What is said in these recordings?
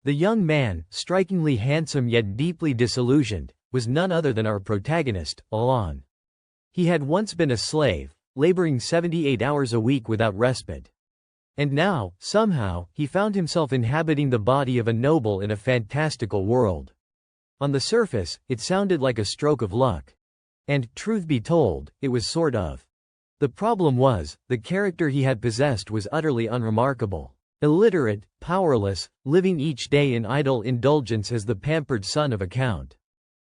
The young man, strikingly handsome yet deeply disillusioned, was none other than our protagonist, Alon. He had once been a slave, laboring 78 hours a week without respite. And now, somehow, he found himself inhabiting the body of a noble in a fantastical world. On the surface, it sounded like a stroke of luck. And, truth be told, it was sort of. The problem was, the character he had possessed was utterly unremarkable. Illiterate, powerless, living each day in idle indulgence as the pampered son of a count.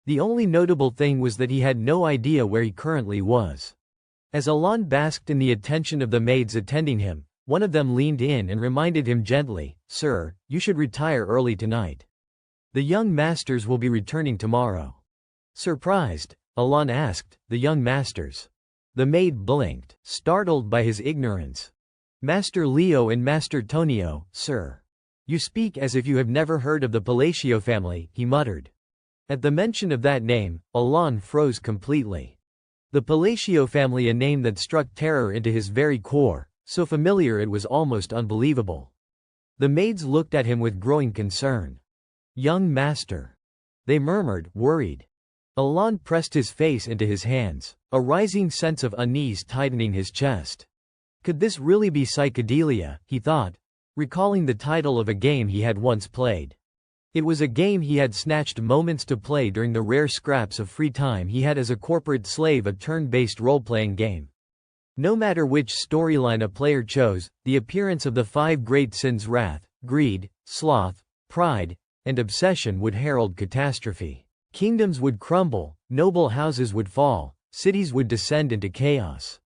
The only notable thing was that he had no idea where he currently was. As Alon basked in the attention of the maids attending him, one of them leaned in and reminded him gently, "Sir, you should retire early tonight. The young masters will be returning tomorrow." Surprised, Alon asked, "The young masters?" The maid blinked, startled by his ignorance. "Master Leo and Master Tonio, sir." "You speak as if you have never heard of the Palacio family," he muttered. At the mention of that name, Alon froze completely. The Palacio family, a name that struck terror into his very core, so familiar it was almost unbelievable. The maids looked at him with growing concern. "Young master," they murmured, worried. Alon pressed his face into his hands, a rising sense of unease tightening his chest. Could this really be psychedelia, he thought, recalling the title of a game he had once played. It was a game he had snatched moments to play during the rare scraps of free time he had as a corporate slave, a turn-based role-playing game. No matter which storyline a player chose, the appearance of the five great sins, wrath, greed, sloth, pride, and obsession, would herald catastrophe. Kingdoms would crumble, noble houses would fall, cities would descend into chaos.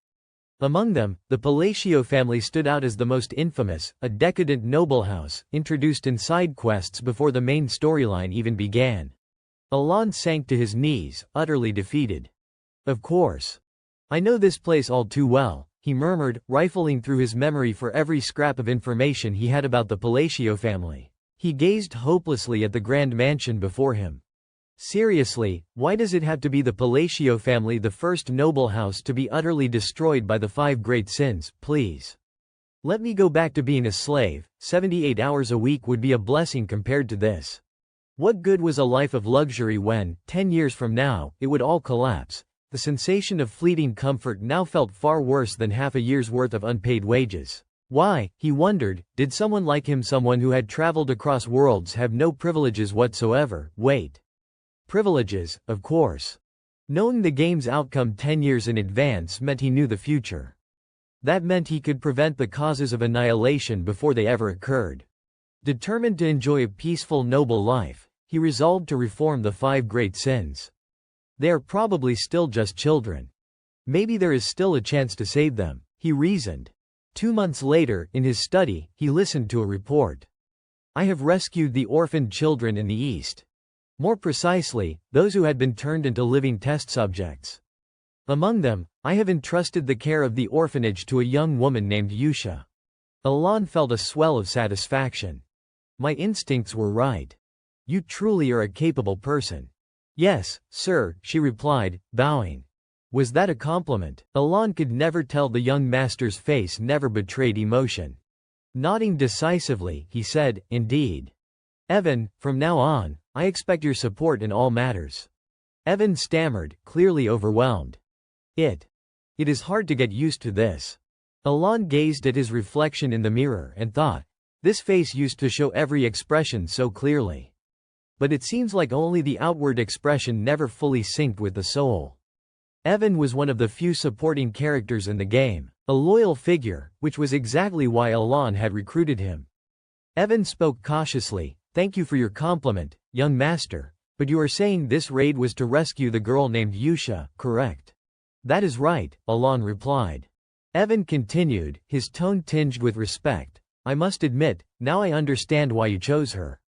Among them, the Palacio family stood out as the most infamous, a decadent noble house, introduced in side quests before the main storyline even began. Alon sank to his knees, utterly defeated. "Of course. I know this place all too well," he murmured, rifling through his memory for every scrap of information he had about the Palacio family. He gazed hopelessly at the grand mansion before him. Seriously, why does it have to be the Palacio family, the first noble house to be utterly destroyed by the five great sins, please? Let me go back to being a slave. 78 hours a week would be a blessing compared to this. What good was a life of luxury when, 10 years from now, it would all collapse? The sensation of fleeting comfort now felt far worse than half a year's worth of unpaid wages. Why, he wondered, did someone like him, someone who had traveled across worlds, have no privileges whatsoever? Wait. Privileges, of course. Knowing the game's outcome 10 years in advance meant he knew the future. That meant he could prevent the causes of annihilation before they ever occurred. Determined to enjoy a peaceful, noble life, he resolved to reform the five great sins. They are probably still just children. Maybe there is still a chance to save them, he reasoned. 2 months later, in his study, he listened to a report. "I have rescued the orphaned children in the East. More precisely, those who had been turned into living test subjects. Among them, I have entrusted the care of the orphanage to a young woman named Yusha." Alon felt a swell of satisfaction. "My instincts were right. You truly are a capable person." "Yes, sir," she replied, bowing. Was that a compliment? Alon could never tell. The young master's face never betrayed emotion. Nodding decisively, he said, "Indeed. Evan, from now on, I expect your support in all matters." Evan stammered, clearly overwhelmed. It is hard to get used to this." Alon gazed at his reflection in the mirror and thought, this face used to show every expression so clearly. But it seems like only the outward expression never fully synced with the soul. Evan was one of the few supporting characters in the game, a loyal figure, which was exactly why Alon had recruited him. Evan spoke cautiously, "Thank you for your compliment, young master, but you are saying this raid was to rescue the girl named Yusha, correct?" "That is right," Alon replied. Evan continued, his tone tinged with respect. "I must admit, now I understand why you chose her.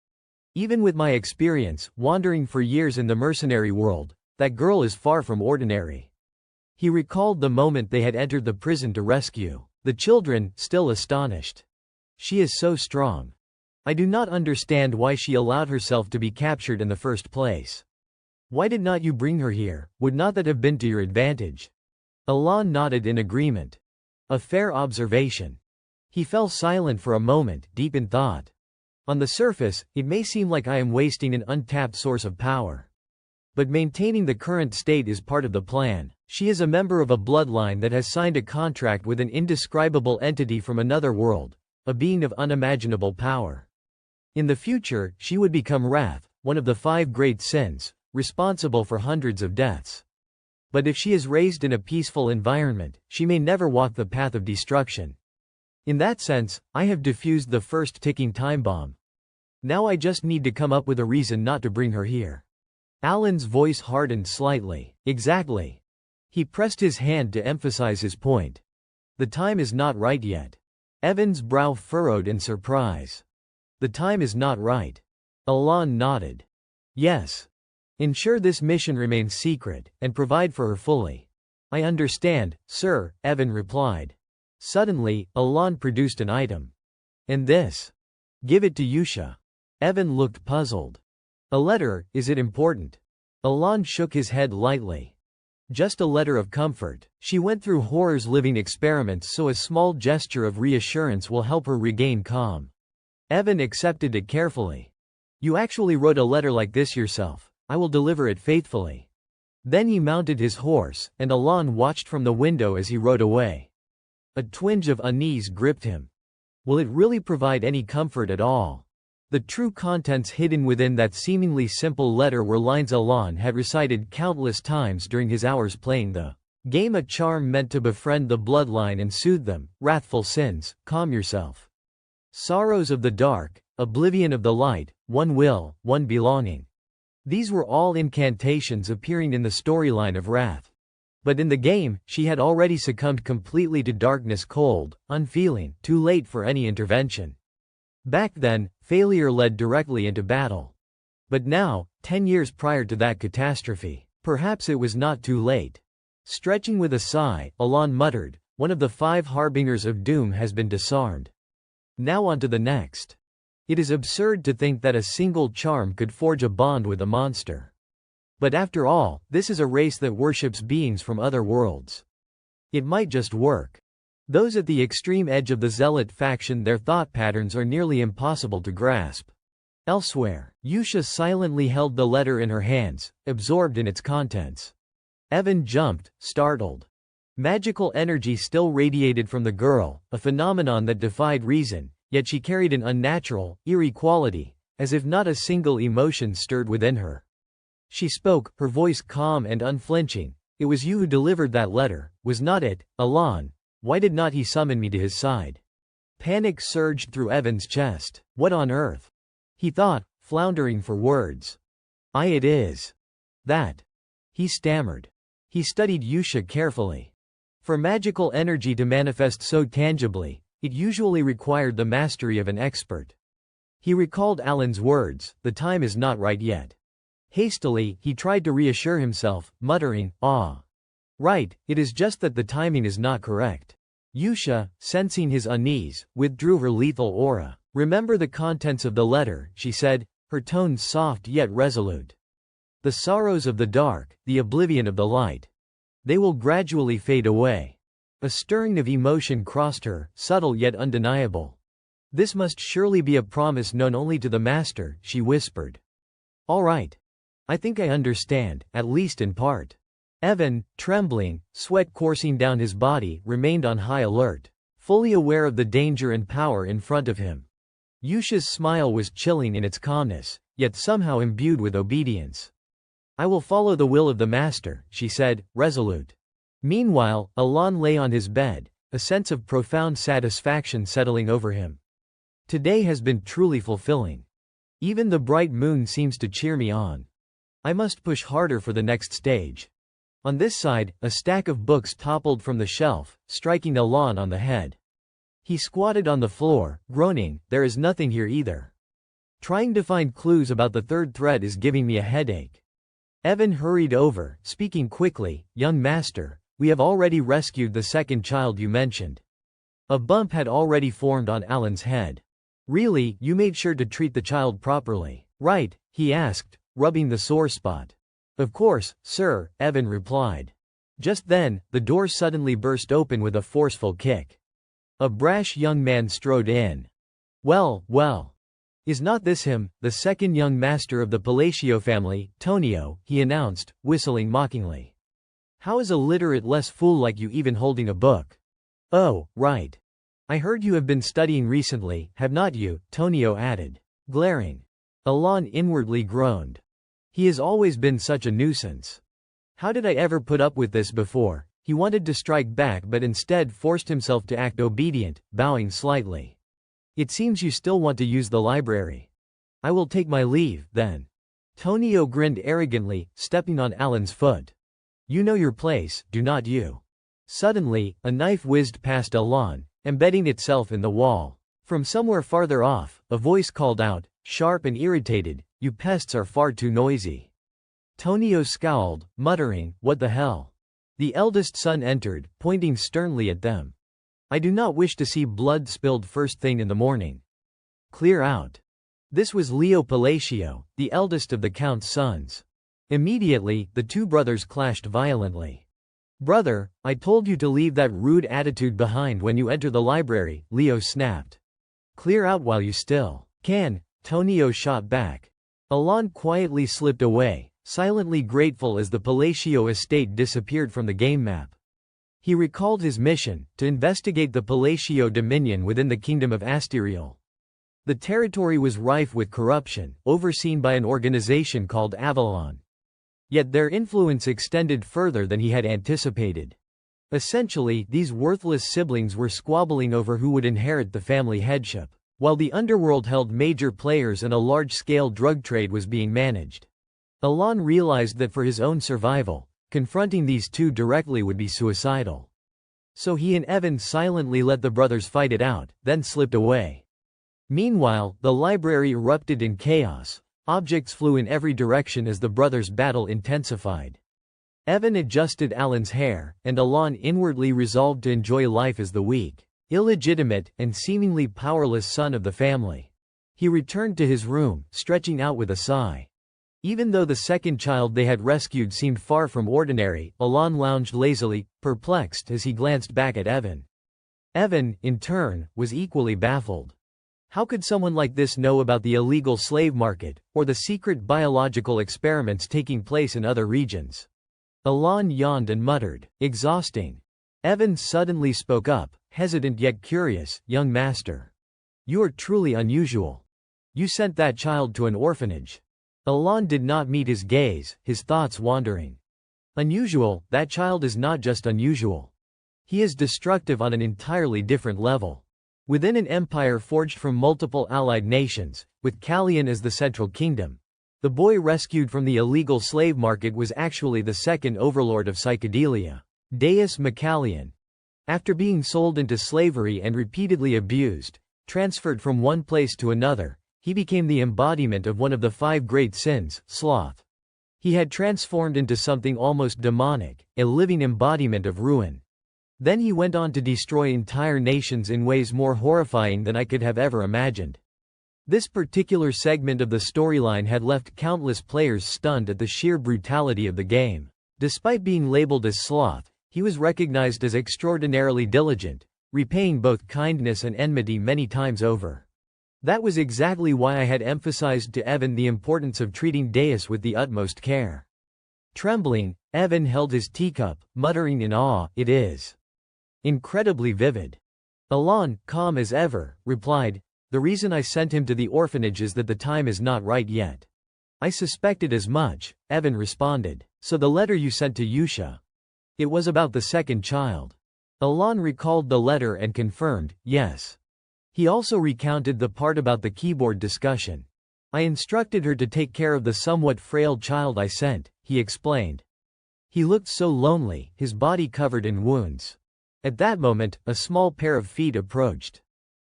Even with my experience, wandering for years in the mercenary world, that girl is far from ordinary." He recalled the moment they had entered the prison to rescue the children, still astonished. "She is so strong. I do not understand why she allowed herself to be captured in the first place. Why did not you bring her here? Would not that have been to your advantage?" Alon nodded in agreement. "A fair observation." He fell silent for a moment, deep in thought. On the surface, it may seem like I am wasting an untapped source of power. But maintaining the current state is part of the plan. She is a member of a bloodline that has signed a contract with an indescribable entity from another world, a being of unimaginable power. In the future, she would become Wrath, one of the 5 great sins, responsible for hundreds of deaths. But if she is raised in a peaceful environment, she may never walk the path of destruction. In that sense, I have defused the first ticking time bomb. Now I just need to come up with a reason not to bring her here. Alan's voice hardened slightly. Exactly. He pressed his hand to emphasize his point. The time is not right yet. Evan's brow furrowed in surprise. The time is not right. Alan nodded. Yes. Ensure this mission remains secret, and provide for her fully. I understand, sir, Evan replied. Suddenly, Alan produced an item. And this? Give it to Yusha. Evan looked puzzled. A letter, is it important? Alan shook his head lightly. Just a letter of comfort. She went through horror's living experiments, so a small gesture of reassurance will help her regain calm. Evan accepted it carefully. You actually wrote a letter like this yourself. I will deliver it faithfully. Then he mounted his horse, and Alan watched from the window as he rode away. A twinge of unease gripped him. Will it really provide any comfort at all? The true contents hidden within that seemingly simple letter were lines Alan had recited countless times during his hours playing the game, a charm meant to befriend the bloodline and soothe them. Wrathful sins, calm yourself. Sorrows of the dark, oblivion of the light, one will, one belonging. These were all incantations appearing in the storyline of Wrath. But in the game, she had already succumbed completely to darkness, cold, unfeeling, too late for any intervention. Back then, failure led directly into battle. But now, 10 years prior to that catastrophe, perhaps it was not too late. Stretching with a sigh, Alan muttered, one of the 5 harbingers of doom has been disarmed. Now on to the next. It is absurd to think that a single charm could forge a bond with a monster. But after all, this is a race that worships beings from other worlds. It might just work. Those at the extreme edge of the zealot faction, their thought patterns are nearly impossible to grasp. Elsewhere, Yusha silently held the letter in her hands, absorbed in its contents. Evan jumped, startled. Magical energy still radiated from the girl, a phenomenon that defied reason, yet she carried an unnatural, eerie quality, as if not a single emotion stirred within her. She spoke, her voice calm and unflinching. It was you who delivered that letter, was not it, Alan? Why did not he summon me to his side? Panic surged through Evan's chest. What on earth? He thought, floundering for words. It is. That. He stammered. He studied Yusha carefully. For magical energy to manifest so tangibly, it usually required the mastery of an expert. He recalled Alan's words, the time is not right yet. Hastily, he tried to reassure himself, muttering, right, it is just that the timing is not correct. Yusha, sensing his unease, withdrew her lethal aura. Remember the contents of the letter, she said, her tone soft yet resolute. The sorrows of the dark, the oblivion of the light. They will gradually fade away. A stirring of emotion crossed her, subtle yet undeniable. This must surely be a promise known only to the master, she whispered. All right. I think I understand, at least in part. Evan, trembling, sweat coursing down his body, remained on high alert, fully aware of the danger and power in front of him. Yusha's smile was chilling in its calmness, yet somehow imbued with obedience. I will follow the will of the master, she said, resolute. Meanwhile, Alan lay on his bed, a sense of profound satisfaction settling over him. Today has been truly fulfilling. Even the bright moon seems to cheer me on. I must push harder for the next stage. On this side, a stack of books toppled from the shelf, striking Alan on the head. He squatted on the floor, groaning, there is nothing here either. Trying to find clues about the third thread is giving me a headache. Evan hurried over, speaking quickly, young master, we have already rescued the second child you mentioned. A bump had already formed on Alan's head. Really, you made sure to treat the child properly, right? He asked, rubbing the sore spot. Of course, sir, Evan replied. Just then, the door suddenly burst open with a forceful kick. A brash young man strode in. Well, Is not this him, the second young master of the Palacio family, Tonio, he announced, whistling mockingly. How is a literate less fool like you even holding a book? Oh, right. I heard you have been studying recently, have not you, Tonio added, glaring. Alon inwardly groaned. He has always been such a nuisance. How did I ever put up with this before? He wanted to strike back but instead forced himself to act obedient, bowing slightly. It seems you still want to use the library. I will take my leave, then. Tonio grinned arrogantly, stepping on Alan's foot. You know your place, do not you? Suddenly, a knife whizzed past Alon, embedding itself in the wall. From somewhere farther off, a voice called out, sharp and irritated, you pests are far too noisy. Tonio scowled, muttering, what the hell? The eldest son entered, pointing sternly at them. I do not wish to see blood spilled first thing in the morning. Clear out. This was Leo Palacio, the eldest of the Count's sons. Immediately, the two brothers clashed violently. Brother, I told you to leave that rude attitude behind when you enter the library, Leo snapped. Clear out while you still can, Tonio shot back. Alon quietly slipped away, silently grateful as the Palacio estate disappeared from the game map. He recalled his mission, to investigate the Palacio dominion within the kingdom of Asterial. The territory was rife with corruption, overseen by an organization called Avalon. Yet their influence extended further than he had anticipated. Essentially, these worthless siblings were squabbling over who would inherit the family headship, while the underworld held major players and a large-scale drug trade was being managed. Alon realized that for his own survival, confronting these two directly would be suicidal. So he and Evan silently let the brothers fight it out, then slipped away. Meanwhile, the library erupted in chaos. Objects flew in every direction as the brothers' battle intensified. Evan adjusted Alan's hair, and Alon inwardly resolved to enjoy life as the weak, illegitimate, and seemingly powerless son of the family. He returned to his room, stretching out with a sigh. Even though the second child they had rescued seemed far from ordinary, Alon lounged lazily, perplexed as he glanced back at Evan. Evan, in turn, was equally baffled. How could someone like this know about the illegal slave market, or the secret biological experiments taking place in other regions? Alon yawned and muttered, exhausting. Evan suddenly spoke up, hesitant yet curious, young master. You are truly unusual. You sent that child to an orphanage. Alon did not meet his gaze, his thoughts wandering. Unusual, that child is not just unusual. He is destructive on an entirely different level. Within an empire forged from multiple allied nations, with Callian as the central kingdom, the boy rescued from the illegal slave market was actually the second overlord of psychedelia, Deus Macallian. After being sold into slavery and repeatedly abused, transferred from one place to another, he became the embodiment of one of the 5 great sins, sloth. He had transformed into something almost demonic, a living embodiment of ruin. Then he went on to destroy entire nations in ways more horrifying than I could have ever imagined. This particular segment of the storyline had left countless players stunned at the sheer brutality of the game. Despite being labeled as sloth, he was recognized as extraordinarily diligent, repaying both kindness and enmity many times over. That was exactly why I had emphasized to Evan the importance of treating Deus with the utmost care. Trembling, Evan held his teacup, muttering in awe, it is incredibly vivid. Alon, calm as ever, replied, the reason I sent him to the orphanage is that the time is not right yet. I suspected as much, Evan responded. So the letter you sent to Yusha. It was about the second child. Alon recalled the letter and confirmed, yes. He also recounted the part about the keyboard discussion. I instructed her to take care of the somewhat frail child I sent, he explained. He looked so lonely, his body covered in wounds. At that moment, a small pair of feet approached.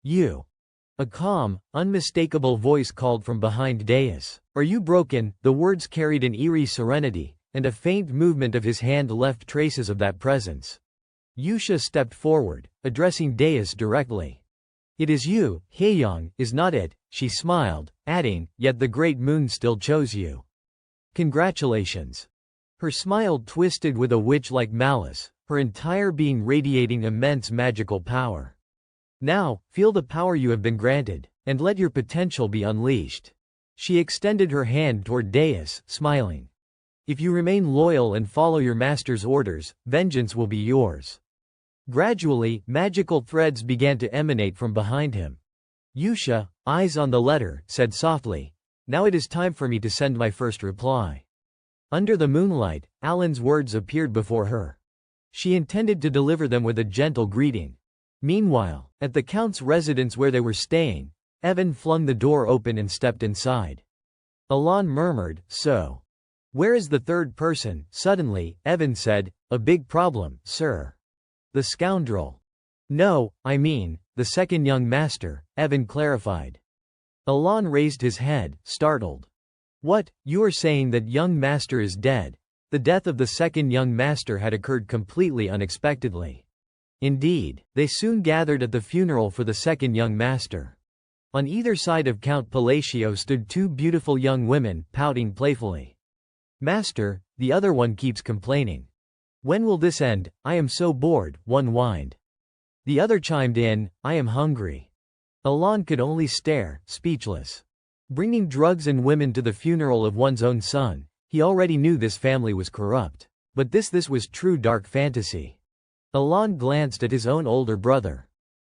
You. A calm, unmistakable voice called from behind Deus. Are you broken? The words carried an eerie serenity, and a faint movement of his hand left traces of that presence. Yusha stepped forward, addressing Deus directly. It is you, Haeyang, is not it? She smiled, adding, yet the great moon still chose you. Congratulations. Her smile twisted with a witch-like malice, her entire being radiating immense magical power. Now, feel the power you have been granted. and let your potential be unleashed. She extended her hand toward Deus, smiling. If you remain loyal and follow your master's orders, vengeance will be yours. Gradually, magical threads began to emanate from behind him. Yusha, eyes on the letter, said softly, "Now it is time for me to send my first reply." Under the moonlight, Alan's words appeared before her. She intended to deliver them with a gentle greeting. Meanwhile, at the Count's residence where they were staying, Evan flung the door open and stepped inside. Alan murmured, "So? Where is the third person?" Suddenly, Evan said, "A big problem, sir." "The scoundrel." "No, I mean, the second young master," Evan clarified. Alan raised his head, startled. "What, you are saying that young master is dead?" The death of the second young master had occurred completely unexpectedly. Indeed, they soon gathered at the funeral for the second young master. On either side of Count Palacio stood two beautiful young women, pouting playfully. "Master," the other one keeps complaining. "When will this end? I am so bored," one whined. The other chimed in, "I am hungry." Alan could only stare, speechless. Bringing drugs and women to the funeral of one's own son, he already knew this family was corrupt. But this was true dark fantasy. Alan glanced at his own older brother.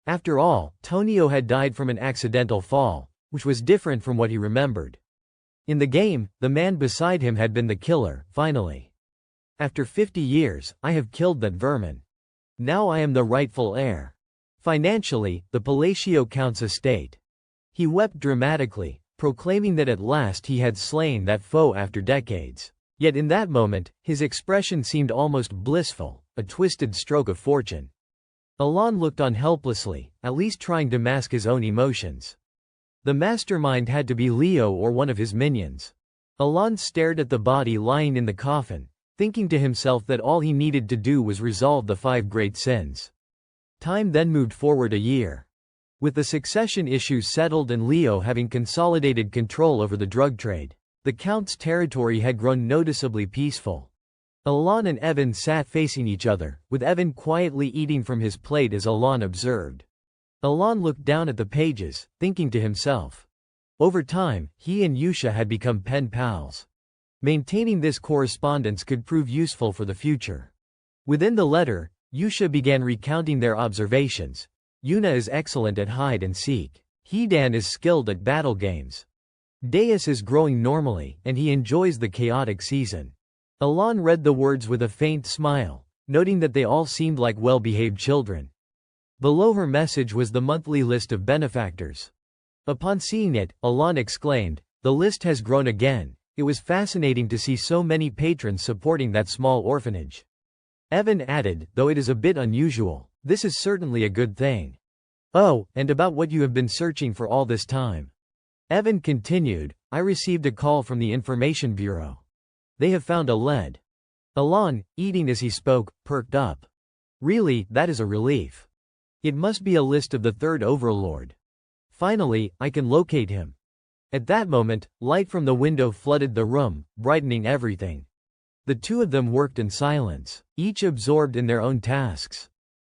After all, Tonio had died from an accidental fall, which was different from what he remembered. In the game, the man beside him had been the killer, finally. "After 50 years, I have killed that vermin. Now I am the rightful heir." Financially, the Palacio Count's estate. He wept dramatically, proclaiming that at last he had slain that foe after decades. Yet in that moment, his expression seemed almost blissful, a twisted stroke of fortune. Alan looked on helplessly, at least trying to mask his own emotions. The mastermind had to be Leo or one of his minions. Alan stared at the body lying in the coffin, thinking to himself that all he needed to do was resolve the 5 great sins. Time then moved forward a year. With the succession issues settled and Leo having consolidated control over the drug trade, the Count's territory had grown noticeably peaceful. Alan and Evan sat facing each other, with Evan quietly eating from his plate as Alan observed. Alan looked down at the pages, thinking to himself. Over time, he and Yusha had become pen pals. Maintaining this correspondence could prove useful for the future. Within the letter, Yusha began recounting their observations. Yuna is excellent at hide and seek. Hidan is skilled at battle games. Deus is growing normally, and he enjoys the chaotic season. Alan read the words with a faint smile, noting that they all seemed like well-behaved children. Below her message was the monthly list of benefactors. Upon seeing it, Alan exclaimed, "The list has grown again. It was fascinating to see so many patrons supporting that small orphanage." Evan added, "Though it is a bit unusual, this is certainly a good thing." "Oh, and about what you have been searching for all this time." Evan continued, "I received a call from the Information Bureau. They have found a lead." Alan, eating as he spoke, perked up. "Really, that is a relief. It must be a list of the third overlord. Finally, I can locate him." At that moment, light from the window flooded the room, brightening everything. The two of them worked in silence, each absorbed in their own tasks.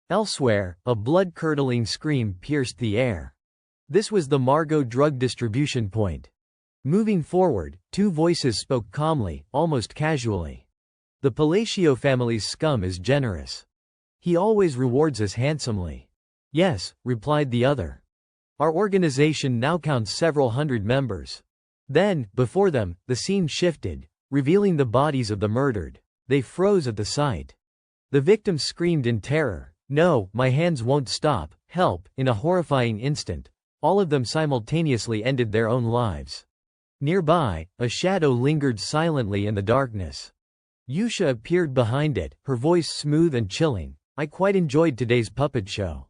Elsewhere, a blood-curdling scream pierced the air. This was the Margot drug distribution point. Moving forward, two voices spoke calmly, almost casually. "The Palacio family's scum is generous. He always rewards us handsomely." "Yes," replied the other. "Our organization now counts several hundred members." Then, before them, the scene shifted, revealing the bodies of the murdered. They froze at the sight. The victims screamed in terror, "No, my hands won't stop, help!" In a horrifying instant, all of them simultaneously ended their own lives. Nearby, a shadow lingered silently in the darkness. Yusha appeared behind it, her voice smooth and chilling. "I quite enjoyed today's puppet show.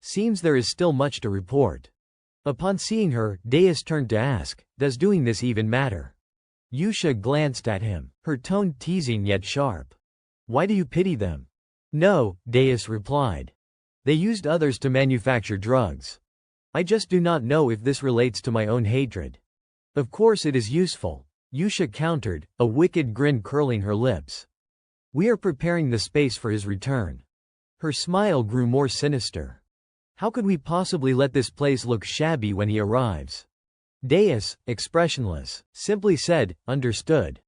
Seems there is still much to report." Upon seeing her, Deus turned to ask, "Does doing this even matter?" Yusha glanced at him, her tone teasing yet sharp. "Why do you pity them?" "No," Deus replied. "They used others to manufacture drugs. I just do not know if this relates to my own hatred." "Of course it is useful," Yusha countered, a wicked grin curling her lips. "We are preparing the space for his return." Her smile grew more sinister. How could we possibly let this place look shabby when he arrives? Deus, expressionless, simply said, understood.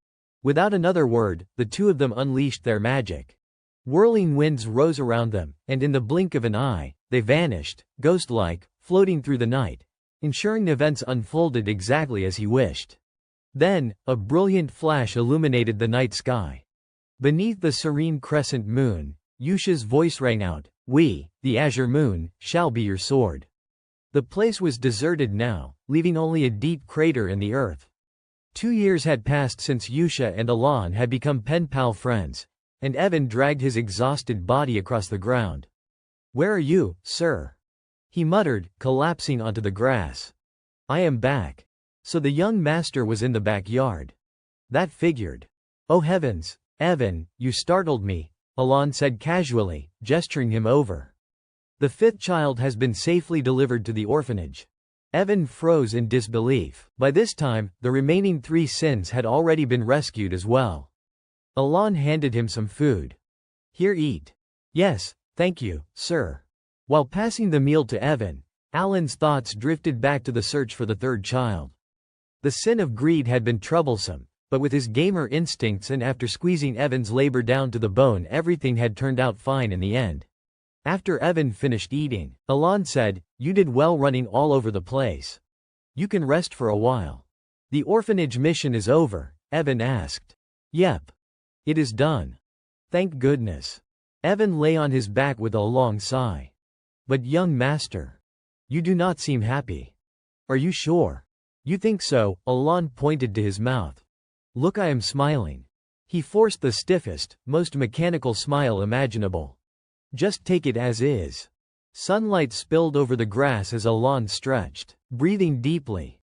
Without another word, the two of them unleashed their magic. Whirling winds rose around them, and in the blink of an eye, they vanished, ghost-like, floating through the night, ensuring events unfolded exactly as he wished. Then, a brilliant flash illuminated the night sky. Beneath the serene crescent moon, Yusha's voice rang out, "We, the azure moon, shall be your sword." The place was deserted now, leaving only a deep crater in the earth. 2 years had passed since Yusha and Alon had become pen-pal friends, and Evan dragged his exhausted body across the ground. "Where are you, sir?" he muttered, collapsing onto the grass. "I am back." So the young master was in the backyard. That figured. "Oh heavens, Evan, you startled me," Alon said casually, gesturing him over. "The 5th child has been safely delivered to the orphanage." Evan froze in disbelief. By this time, the remaining 3 sins had already been rescued as well. Alon handed him some food. "Here, eat." "Yes, thank you, sir." While passing the meal to Evan, Alan's thoughts drifted back to the search for the 3rd child. The sin of greed had been troublesome, but with his gamer instincts and after squeezing Evan's labor down to the bone, everything had turned out fine in the end. After Evan finished eating, Alon said, "You did well running all over the place. You can rest for a while." "The orphanage mission is over?" Evan asked. "Yep. It is done. Thank goodness." Evan lay on his back with a long sigh. "But young master, you do not seem happy." "Are you sure?" "You think so?" Alon pointed to his mouth. "Look, I am smiling." He forced the stiffest, most mechanical smile imaginable. "Just take it as is." Sunlight spilled over the grass as Alon stretched, breathing deeply.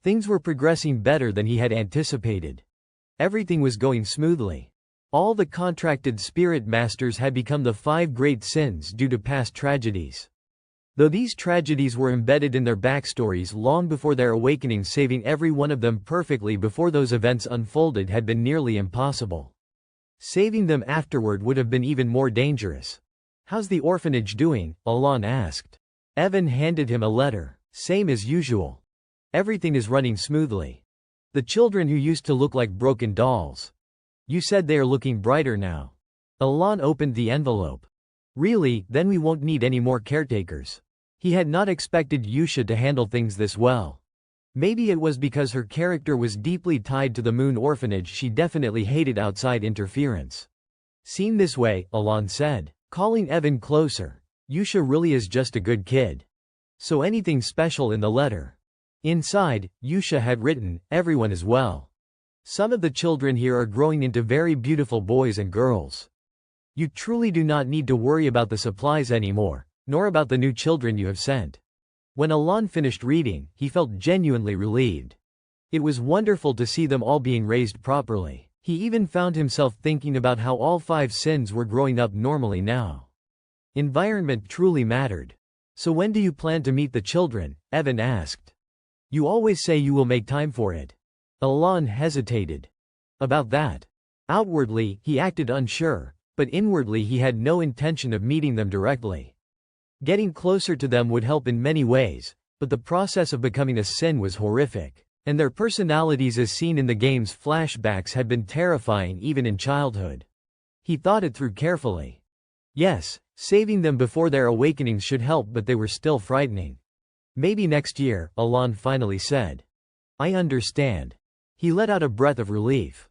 Things were progressing better than he had anticipated. Everything was going smoothly. All the contracted spirit masters had become the 5 great sins due to past tragedies. Though these tragedies were embedded in their backstories long before their awakening, saving every one of them perfectly before those events unfolded had been nearly impossible. Saving them afterward would have been even more dangerous. "How's the orphanage doing?" Alon asked. Evan handed him a letter. "Same as usual. Everything is running smoothly. The children who used to look like broken dolls. You said they are looking brighter now." Alon opened the envelope. "Really? Then we won't need any more caretakers." He had not expected Yusha to handle things this well. Maybe it was because her character was deeply tied to the Moon Orphanage. She definitely hated outside interference. "Seen this way," Alon said, calling Evan closer, "Yusha really is just a good kid." "So anything special in the letter?" Inside, Yusha had written, "Everyone is well. Some of the children here are growing into very beautiful boys and girls. You truly do not need to worry about the supplies anymore, nor about the new children you have sent." When Alon finished reading, he felt genuinely relieved. It was wonderful to see them all being raised properly. He even found himself thinking about how all 5 sins were growing up normally now. Environment truly mattered. "So when do you plan to meet the children?" Evan asked. "You always say you will make time for it." Alon hesitated. "About that." Outwardly, he acted unsure, but inwardly he had no intention of meeting them directly. Getting closer to them would help in many ways, but the process of becoming a sin was horrific, and their personalities as seen in the game's flashbacks had been terrifying even in childhood. He thought it through carefully. Yes, saving them before their awakenings should help, but they were still frightening. "Maybe next year," Alon finally said. "I understand." He let out a breath of relief.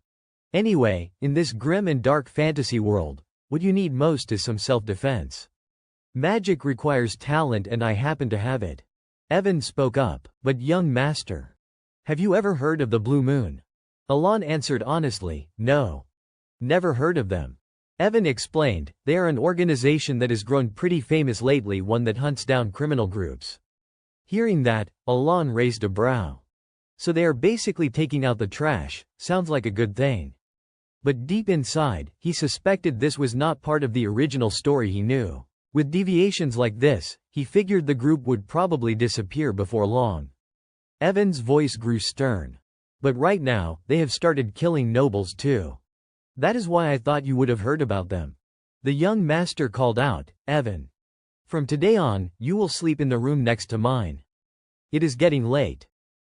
Anyway, in this grim and dark fantasy world, what you need most is some self-defense. Magic requires talent, and I happen to have it. Evan spoke up. "But young master, have you ever heard of the Blue Moon?" Alon answered honestly, "No. Never heard of them." Evan explained, "They are an organization that has grown pretty famous lately, one that hunts down criminal groups." Hearing that, Alon raised a brow. "So they are basically taking out the trash. Sounds like a good thing." But deep inside, he suspected this was not part of the original story he knew. With deviations like this, he figured the group would probably disappear before long. Evan's voice grew stern. "But right now, they have started killing nobles too. That is why I thought you would have heard about them." The young master called out, "Evan. From today on, you will sleep in the room next to mine. It is getting late.